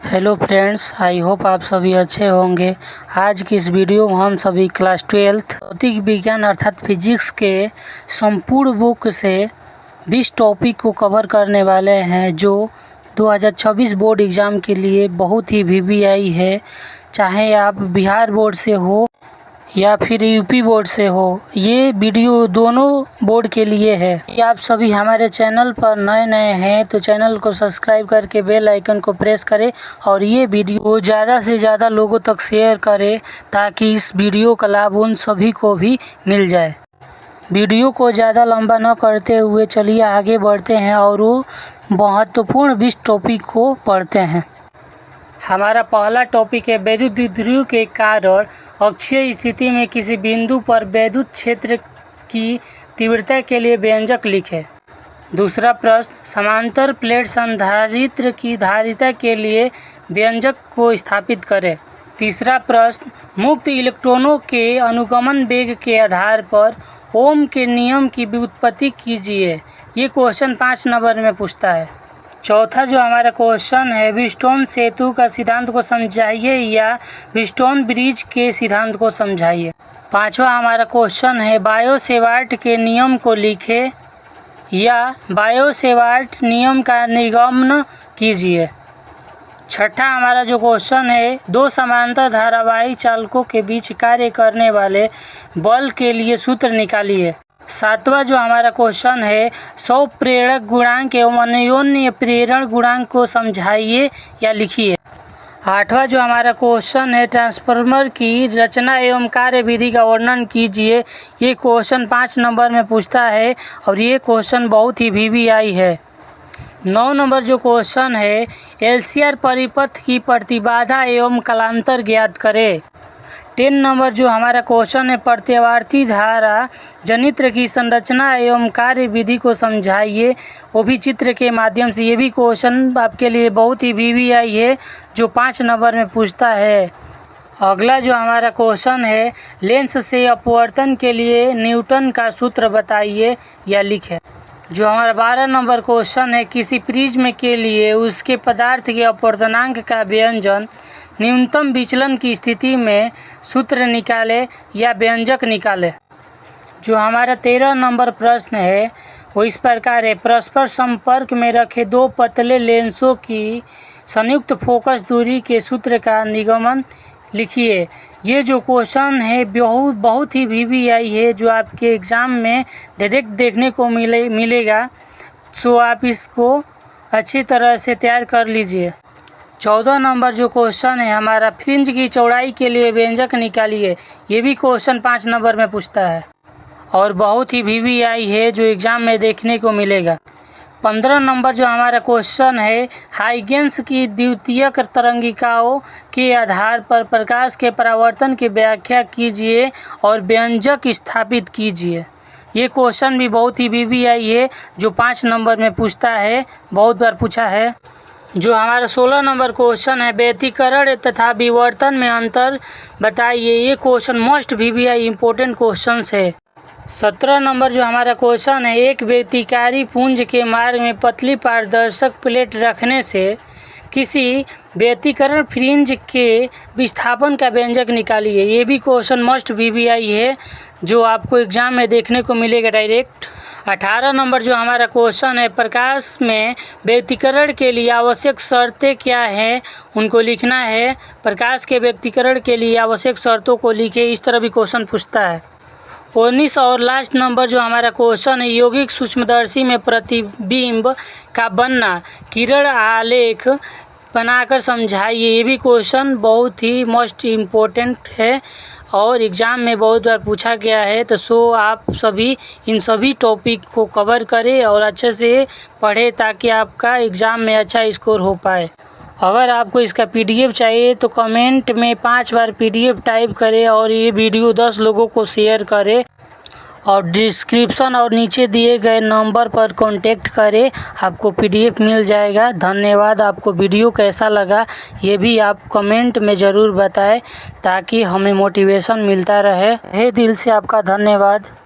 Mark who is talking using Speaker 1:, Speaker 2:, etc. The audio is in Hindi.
Speaker 1: हेलो फ्रेंड्स, आई होप आप सभी अच्छे होंगे। आज की इस वीडियो में हम सभी क्लास 12th भौतिक विज्ञान अर्थात फिजिक्स के संपूर्ण बुक से 20 टॉपिक को कवर करने वाले हैं, जो 2026 बोर्ड एग्ज़ाम के लिए बहुत ही वीवीआई है। चाहे आप बिहार बोर्ड से हो या फिर यूपी बोर्ड से हो, ये वीडियो दोनों बोर्ड के लिए है। यदि आप सभी हमारे चैनल पर नए हैं तो चैनल को सब्सक्राइब करके बेल आइकन को प्रेस करें और ये वीडियो ज़्यादा से ज़्यादा लोगों तक शेयर करें ताकि इस वीडियो का लाभ उन सभी को भी मिल जाए। वीडियो को ज़्यादा लंबा न करते हुए चलिए आगे बढ़ते हैं और वो महत्वपूर्ण 20 टॉपिक को पढ़ते हैं। हमारा पहला टॉपिक है वैद्युत द्विध्रुव के कारण अक्षीय स्थिति में किसी बिंदु पर वैद्युत क्षेत्र की तीव्रता के लिए व्यंजक लिखें। दूसरा प्रश्न, समांतर प्लेट संधारित्र की धारिता के लिए व्यंजक को स्थापित करें। तीसरा प्रश्न, मुक्त इलेक्ट्रॉनों के अनुगमन वेग के आधार पर ओम के नियम की व्युत्पत्ति कीजिए। ये क्वेश्चन 5 नंबर में पूछता है। चौथा जो हमारा क्वेश्चन है, व्हीटस्टोन सेतु का सिद्धांत को समझाइए या व्हीटस्टोन ब्रिज के सिद्धांत को समझाइए। पांचवा हमारा क्वेश्चन है, बायो-सेवार्ट के नियम को लिखें या बायो-सेवार्ट नियम का निगमन कीजिए। छठा हमारा जो क्वेश्चन है, दो समांतर धारावाही चालकों के बीच कार्य करने वाले बल के लिए सूत्र निकालिए। सातवां जो हमारा क्वेश्चन है, स्वप्रेरक गुणांक एवं अन्योन्य प्रेरण गुणांक को समझाइए या लिखिए। आठवां जो हमारा क्वेश्चन है, ट्रांसफार्मर की रचना एवं कार्य विधि का वर्णन कीजिए। ये क्वेश्चन 5 नंबर में पूछता है और ये क्वेश्चन बहुत ही वीवीआई है। 9 नंबर जो क्वेश्चन है, एलसीआर परिपथ की प्रतिबाधा एवं कालांतर ज्ञात करें। 10 नंबर जो हमारा क्वेश्चन है, प्रत्यावर्ती धारा जनित्र की संरचना एवं कार्य विधि को समझाइए, वो भी चित्र के माध्यम से। ये भी क्वेश्चन आपके लिए बहुत ही वीवीआई है, जो 5 नंबर में पूछता है। अगला जो हमारा क्वेश्चन है, लेंस से अपवर्तन के लिए न्यूटन का सूत्र बताइए या लिखें। जो हमारा 12 नंबर क्वेश्चन है, किसी प्रिज्म के लिए उसके पदार्थ के अपवर्तनांक का व्यंजन न्यूनतम विचलन की स्थिति में सूत्र निकाले या व्यंजक निकाले। जो हमारा 13 नंबर प्रश्न है, वो इस प्रकार है, परस्पर संपर्क में रखे दो पतले लेंसों की संयुक्त फोकस दूरी के सूत्र का निगमन लिखिए। ये जो क्वेश्चन है बहुत ही वीवीआई है, जो आपके एग्ज़ाम में डायरेक्ट देखने को मिलेगा, सो आप इसको अच्छी तरह से तैयार कर लीजिए। 14 नंबर जो क्वेश्चन है हमारा, फ्रिंज की चौड़ाई के लिए व्यंजक निकालिए। ये भी क्वेश्चन 5 नंबर में पूछता है और बहुत ही वीवीआई है, जो एग्ज़ाम में देखने को मिलेगा। 15 नंबर जो हमारा क्वेश्चन है, हाइगेंस की द्वितीयक तरंगिकाओं के आधार पर प्रकाश के परावर्तन की व्याख्या कीजिए और व्यंजक स्थापित कीजिए। ये क्वेश्चन भी बहुत ही वीवीआई है, जो 5 नंबर में पूछता है, बहुत बार पूछा है। जो हमारा 16 नंबर क्वेश्चन है, व्यतिकरण तथा विवर्तन में अंतर बताइए। ये question most VVI important question है। 17 नंबर जो हमारा क्वेश्चन है, एक व्यतिकारी पुंज के मार्ग में पतली पारदर्शक प्लेट रखने से किसी व्यतिकरण फ्रिंज के विस्थापन का व्यंजक निकालिए। ये भी क्वेश्चन मोस्ट वीवीआई है, जो आपको एग्जाम में देखने को मिलेगा डायरेक्ट। 18 नंबर जो हमारा क्वेश्चन है, प्रकाश में व्यतिकरण के लिए आवश्यक शर्तें क्या हैं, उनको लिखना है। प्रकाश के व्यतिकरण के लिए आवश्यक शर्तों को लिखे, इस तरह भी क्वेश्चन पूछता है। 19 और लास्ट नंबर जो हमारा क्वेश्चन है, यौगिक सूक्ष्मदर्शी में प्रतिबिंब का बनना, किरण आलेख बनाकर समझाइए। ये भी क्वेश्चन बहुत ही मोस्ट इम्पोर्टेंट है और एग्ज़ाम में बहुत बार पूछा गया है। तो सो आप सभी इन सभी टॉपिक को कवर करें और अच्छे से पढ़ें ताकि आपका एग्ज़ाम में अच्छा स्कोर हो पाए। अगर आपको इसका पीडीएफ चाहिए तो कमेंट में 5 बार पीडीएफ टाइप करें और ये वीडियो 10 लोगों को शेयर करें और डिस्क्रिप्शन और नीचे दिए गए नंबर पर कांटेक्ट करें, आपको पीडीएफ मिल जाएगा। धन्यवाद। आपको वीडियो कैसा लगा ये भी आप कमेंट में ज़रूर बताएं ताकि हमें मोटिवेशन मिलता रहे। दिल से आपका धन्यवाद।